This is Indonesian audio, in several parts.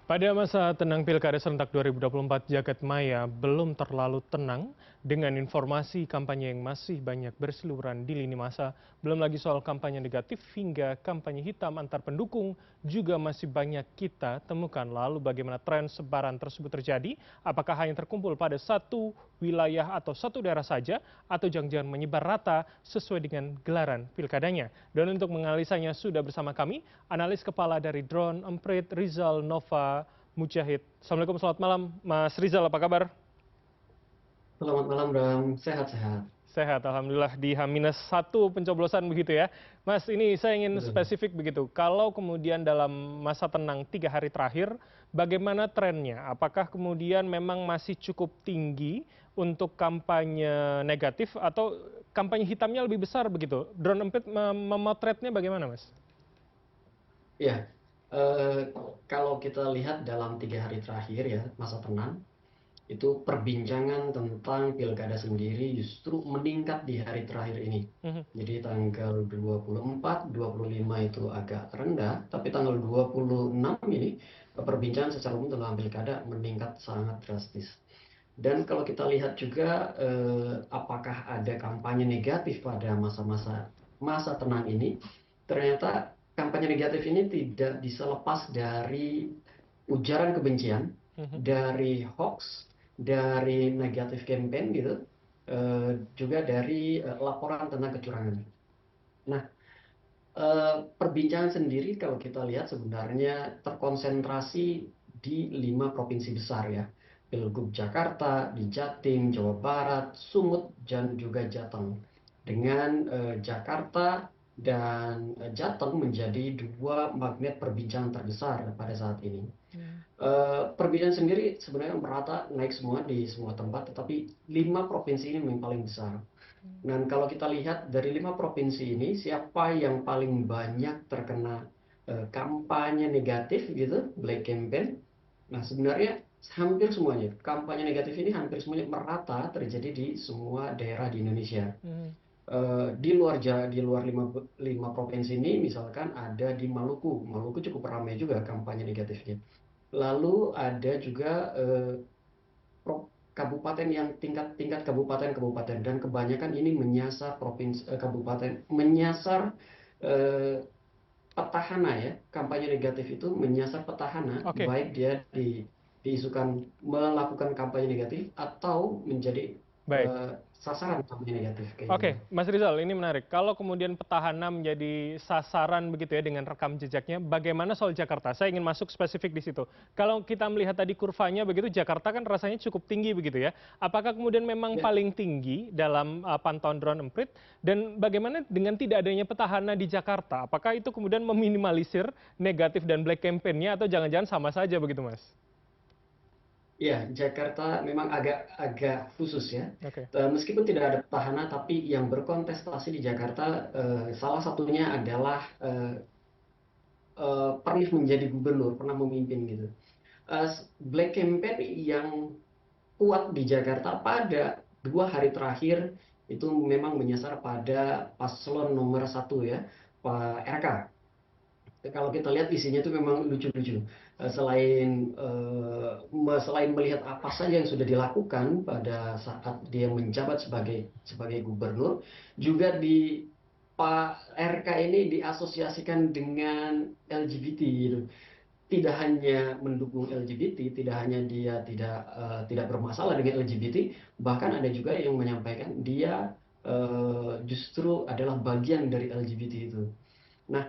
Pada masa tenang Pilkada serentak 2024, jagat maya belum terlalu tenang dengan informasi kampanye yang masih banyak berseliweran di lini masa. Belum lagi soal kampanye negatif hingga kampanye hitam antar pendukung juga masih banyak kita temukan. Lalu bagaimana tren sebaran tersebut terjadi? Apakah hanya terkumpul pada satu wilayah atau satu daerah saja atau jangan-jangan menyebar rata sesuai dengan gelaran pilkadanya? Dan untuk menganalisanya sudah bersama kami analis kepala dari Drone Emprit Rizal Nova Mujahid. Assalamualaikum, selamat malam Mas Rizal, apa kabar? Selamat malam, Bram. Sehat-sehat. Sehat, Alhamdulillah di H-1 pencoblosan begitu ya. Mas, ini saya ingin Betul. spesifik begitu. Kalau kemudian dalam masa tenang 3 hari terakhir, bagaimana trennya? Apakah kemudian memang masih cukup tinggi untuk kampanye negatif atau kampanye hitamnya lebih besar begitu? Drone Empit memotretnya bagaimana, Mas? Ya, eh, kalau kita lihat dalam 3 hari terakhir ya, masa tenang, itu perbincangan tentang pilkada sendiri justru meningkat di hari terakhir ini. Mhm. Jadi tanggal 24, 25 itu agak rendah, tapi tanggal 26 ini perbincangan secara umum tentang pilkada meningkat sangat drastis. Dan kalau kita lihat juga apakah ada kampanye negatif pada masa tenang ini, ternyata kampanye negatif ini tidak bisa lepas dari ujaran kebencian, Mhm. dari hoax, dari negatif campaign gitu, juga dari laporan tentang kecurangan. Nah, perbincangan sendiri kalau kita lihat sebenarnya terkonsentrasi di 5 provinsi besar ya. Pilgub Jakarta, di Jatim, Jawa Barat, Sumut, dan juga Jateng. Dengan Jakarta dan Jateng menjadi dua magnet perbincangan terbesar pada saat ini. Perbedaan sendiri sebenarnya merata naik semua di semua tempat, tetapi 5 provinsi ini memang paling besar. Dan kalau kita lihat dari 5 provinsi ini, siapa yang paling banyak terkena kampanye negatif gitu, black campaign? Nah, sebenarnya hampir semuanya, kampanye negatif ini hampir semuanya merata terjadi di semua daerah di Indonesia. Mhm. Di luar 5 provinsi ini, misalkan ada di Maluku. Maluku cukup ramai juga kampanye negatifnya. Lalu ada juga kabupaten yang tingkat kabupaten-kabupaten, dan kebanyakan ini menyasar kabupaten, menyasar eh, petahana ya. Kampanye negatif itu menyasar petahana, Oke. baik dia diisukan melakukan kampanye negatif atau menjadi Baik. sasaran kampanye negatif kayak gitu. Oke, Mas Rizal, ini menarik. Kalau kemudian petahana menjadi sasaran begitu ya dengan rekam jejaknya, bagaimana soal Jakarta? Saya ingin masuk spesifik di situ. Kalau kita melihat tadi kurvanya begitu, Jakarta kan rasanya cukup tinggi begitu ya. Apakah kemudian memang Ya, paling tinggi dalam pantauan drone emprit? Dan bagaimana dengan tidak adanya petahana di Jakarta? Apakah itu kemudian meminimalisir negatif dan black campaign-nya atau jangan-jangan sama saja begitu, Mas? ya, Jakarta memang agak agak khusus ya. Oke. Meskipun tidak ada petahana, tapi yang berkontestasi di Jakarta salah satunya adalah pernah menjadi gubernur, pernah memimpin gitu. Black campaign yang kuat di Jakarta pada 2 hari terakhir itu memang menyasar pada paslon nomor 1 ya, Pak RK. Kalau kita lihat isinya itu memang lucu-lucu. Selain melihat apa saja yang sudah dilakukan pada saat dia menjabat sebagai gubernur, juga di Pak RK ini diasosiasikan dengan LGBT gitu. Tidak hanya mendukung LGBT, tidak hanya dia tidak bermasalah dengan LGBT, bahkan ada juga yang menyampaikan dia justru adalah bagian dari LGBT itu. Nah,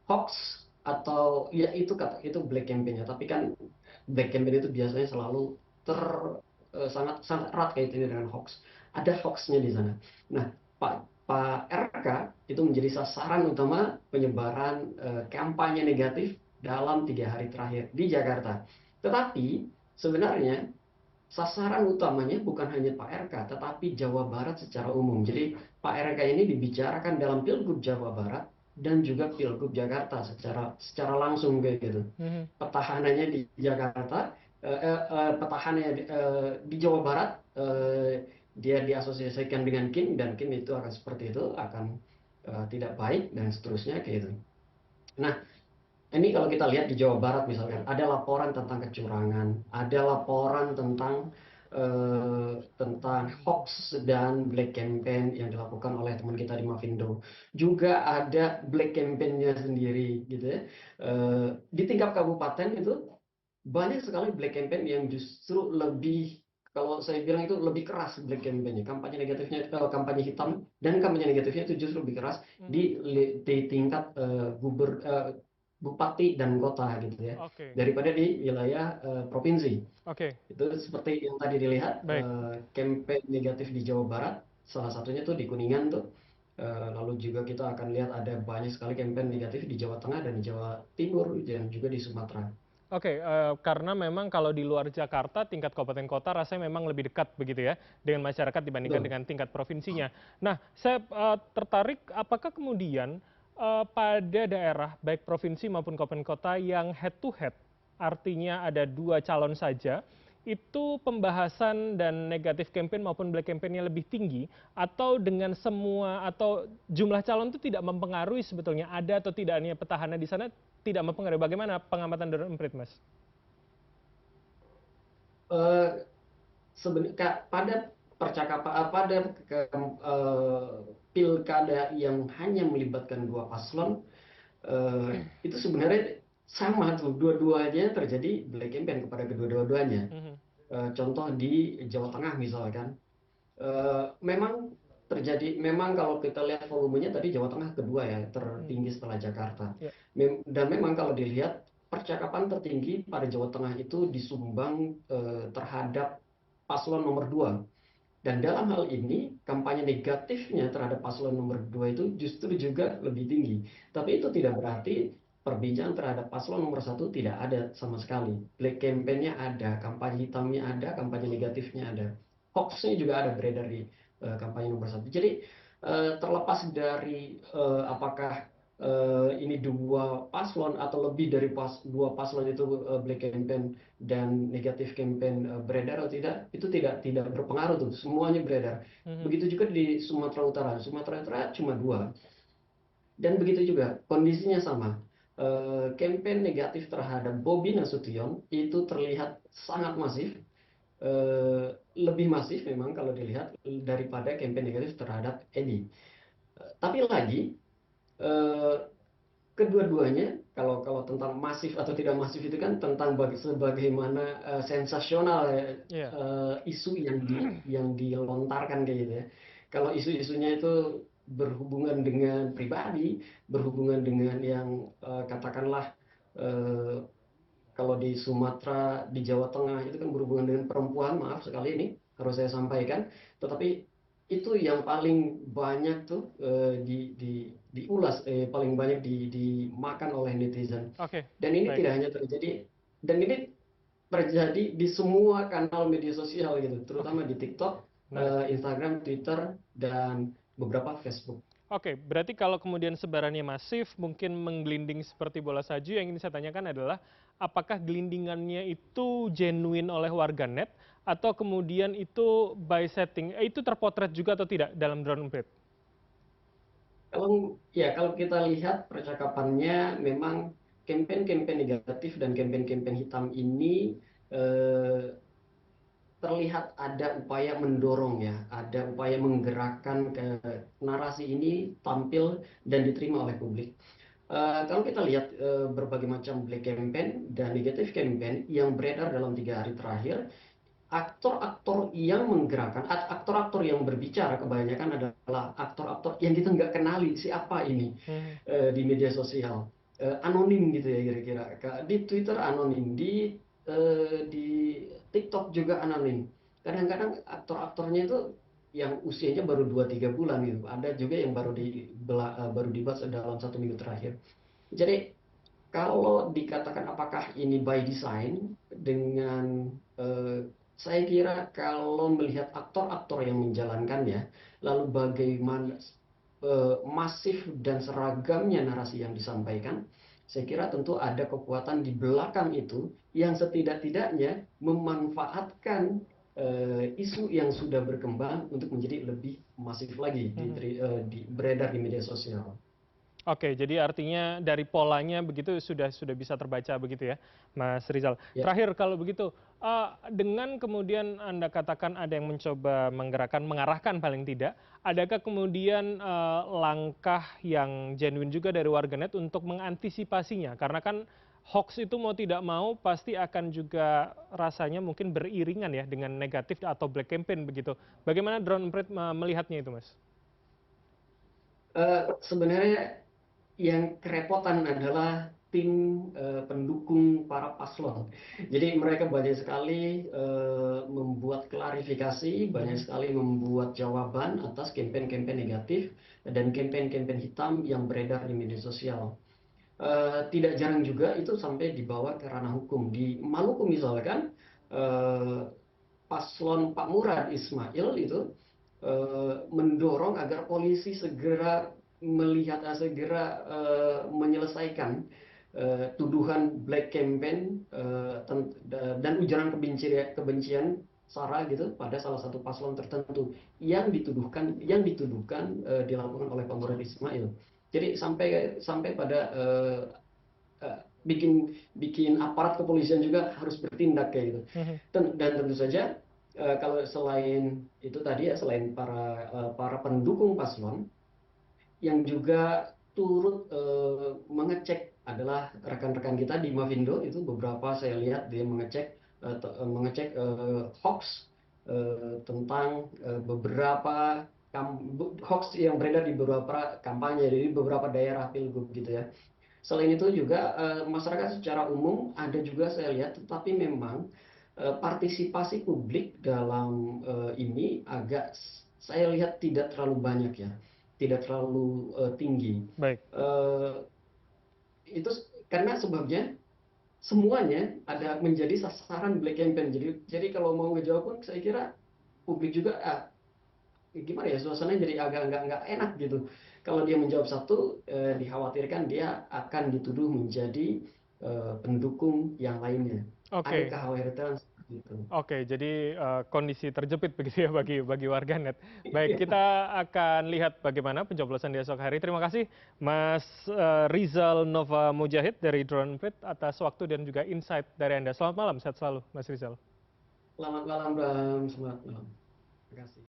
hoax atau ya itu black campaign-nya, tapi kan black campaign itu biasanya selalu ter sangat sangat erat kaitannya dengan hoax. Ada hoaxnya di sana. Nah, Pak RK itu menjadi sasaran utama penyebaran kampanye negatif dalam 3 hari terakhir di Jakarta. Tetapi sebenarnya sasaran utamanya bukan hanya Pak RK, tetapi Jawa Barat secara umum. Jadi Pak RK ini dibicarakan dalam Pilgub Jawa Barat dan juga Pilgub Jakarta secara secara langsung kayak gitu. Mhm. Petahananya di Jakarta, petahananya di Jawa Barat, dia diasosiasikan dengan Kim, dan Kim itu akan seperti itu, akan tidak baik dan seterusnya kayak gitu. Nah, Ini kalau kita lihat di Jawa Barat misalkan, ada laporan tentang kecurangan, ada laporan tentang hoax dan black campaign yang dilakukan oleh teman kita di Mavindo. Juga ada black campaign-nya sendiri gitu ya. Di tingkat kabupaten itu banyak sekali black campaign yang justru lebih, kalau saya bilang itu lebih keras black campaign-nya. Kampanye negatifnya, kampanye hitam dan kampanye negatifnya itu justru lebih keras Mhm. di tingkat bupati dan kota gitu ya, Oke, daripada di wilayah provinsi. oke, Itu seperti yang tadi dilihat, baik. campaign negatif di Jawa Barat, salah satunya tuh di Kuningan tuh. Lalu juga kita akan lihat ada banyak sekali campaign negatif di Jawa Tengah dan di Jawa Timur dan juga di Sumatera. Oke, karena memang kalau di luar Jakarta, tingkat kabupaten kota rasanya memang lebih dekat begitu ya dengan masyarakat dibandingkan Betul. dengan tingkat provinsinya. Nah, saya tertarik apakah kemudian pada daerah baik provinsi maupun kabupaten kota yang head to head, artinya ada dua calon saja, itu pembahasan dan negatif campaign maupun black campaign-nya lebih tinggi, atau dengan semua atau jumlah calon itu tidak mempengaruhi sebetulnya ada atau tidaknya petahana di sana tidak mempengaruhi. Bagaimana pengamatan dari Emprit, Mas? Eh, pada percakapan pada pilkada yang hanya melibatkan dua paslon, itu sebenarnya sama tuh, dua-duanya terjadi black campaign kepada kedua-duanya. Mhm, Contoh di Jawa Tengah misalkan, memang memang kalau kita lihat volumenya tadi Jawa Tengah kedua ya, mhm, tertinggi setelah Jakarta. ya, Dan memang kalau dilihat percakapan tertinggi pada Jawa Tengah itu disumbang terhadap paslon nomor 2. Dan dalam hal ini, kampanye negatifnya terhadap paslon nomor 2 itu justru juga lebih tinggi. Tapi itu tidak berarti perbincangan terhadap paslon nomor 1 tidak ada sama sekali. Black campaign-nya ada, kampanye hitamnya ada, kampanye negatifnya ada. Hoax-nya juga ada beredar di kampanye nomor 1. Jadi terlepas dari apakah ini dua paslon atau lebih dari dua paslon itu black campaign dan negatif campaign beredar atau tidak, itu tidak berpengaruh tuh, semuanya beredar. mhm, Begitu juga di Sumatera Utara. Sumatera Utara cuma dua, dan begitu juga kondisinya sama. Campaign negatif terhadap Bobi Nasution itu terlihat sangat masif, lebih masif memang kalau dilihat daripada campaign negatif terhadap Edi. Tapi lagi, eh, kedua-duanya, kalau kalau tentang masif atau tidak masif itu kan tentang sebagaimana sensasional ya, iya, isu yang dilontarkan kayak gitu ya. Kalau isu-isunya itu berhubungan dengan pribadi, berhubungan dengan yang katakanlah, eh, kalau di Sumatera, di Jawa Tengah itu kan berhubungan dengan perempuan, maaf sekali ini harus saya sampaikan, tetapi itu yang paling banyak tuh diulas, paling banyak dimakan oleh netizen. oke, Dan ini baik, tidak hanya terjadi, dan ini terjadi di semua kanal media sosial gitu, oke, terutama di TikTok, menarik. Instagram, Twitter, dan beberapa Facebook. Oke, berarti kalau kemudian sebarannya masif, mungkin menggelinding seperti bola salju, yang ingin saya tanyakan adalah, apakah gelindingannya itu genuine oleh warganet, atau kemudian itu by setting, itu terpotret juga atau tidak dalam drone emprit? Kalau kita lihat percakapannya, memang campaign-campaign negatif dan campaign-campaign hitam ini eh, terlihat ada upaya mendorong ya, ada upaya menggerakkan ke narasi ini tampil dan diterima oleh publik. Kalau kita lihat berbagai macam black campaign dan negatif campaign yang beredar dalam 3 hari terakhir, aktor-aktor yang menggerakkan, aktor-aktor yang berbicara kebanyakan adalah aktor-aktor yang kita nggak kenali siapa ini Mhm, di media sosial. Anonim gitu ya kira-kira. Di Twitter anonim, di TikTok juga anonim. Kadang-kadang aktor-aktornya itu yang usianya baru 2-3 bulan gitu. Ada juga yang baru dibahas dalam 1 minggu terakhir. Jadi kalau dikatakan apakah ini by design, dengan saya kira kalau melihat aktor-aktor yang menjalankannya, lalu bagaimana masif dan seragamnya narasi yang disampaikan, saya kira tentu ada kekuatan di belakang itu yang setidak-tidaknya memanfaatkan isu yang sudah berkembang untuk menjadi lebih masif lagi mhm. beredar di media sosial. Oke, jadi artinya dari polanya begitu sudah bisa terbaca begitu ya, Mas Rizal. Ya. Terakhir kalau begitu, dengan kemudian Anda katakan ada yang mencoba menggerakkan, mengarahkan paling tidak, adakah kemudian langkah yang genuine juga dari warganet untuk mengantisipasinya? Karena kan hoax itu mau tidak mau pasti akan juga rasanya mungkin beriringan ya dengan negatif atau black campaign begitu. Bagaimana Drone Emprit melihatnya itu, Mas? Sebenarnya yang kerepotan adalah tim pendukung para paslon. Jadi mereka banyak sekali membuat klarifikasi, banyak Mhm. sekali membuat jawaban atas campaign-campaign negatif dan campaign-campaign hitam yang beredar di media sosial. Tidak jarang juga itu sampai dibawa ke ranah hukum. Di Maluku misalkan, eh, paslon Pak Murad Ismail itu mendorong agar polisi segera menyelesaikan tuduhan black campaign dan ujaran kebencian SARA gitu pada salah satu paslon tertentu yang dituduhkan dilakukan oleh Pak Murad Ismail. Jadi sampai sampai pada bikin bikin aparat kepolisian juga harus bertindak kayak gitu. Mhm. Dan tentu saja kalau selain itu tadi ya, selain para pendukung paslon yang juga turut mengecek adalah rekan-rekan kita di Mavindo. Itu beberapa saya lihat dia mengecek hoax tentang beberapa hoax yang beredar di beberapa kampanye di beberapa daerah pilgub gitu ya. Selain itu juga masyarakat secara umum ada juga saya lihat, tetapi memang partisipasi publik dalam ini saya lihat tidak terlalu banyak ya, tidak terlalu tinggi. Baik. Eh, itu karena sebabnya semuanya ada menjadi sasaran black campaign. Jadi kalau mau ngejawab pun saya kira publik juga gimana ya, suasananya jadi agak nggak enak gitu. Kalau dia menjawab satu, dikhawatirkan dia akan dituduh menjadi pendukung yang lainnya. Ada Oke. kekhawatiran seperti itu. Oke, jadi kondisi terjepit begitu ya bagi warganet. Baik, kita akan lihat bagaimana pencoblosan di esok hari. Terima kasih Mas Rizal Nova Mujahid dari Drone Emprit atas waktu dan juga insight dari Anda. Selamat malam, sehat selalu Mas Rizal. Selamat malam, Bram. Selamat malam. Terima kasih.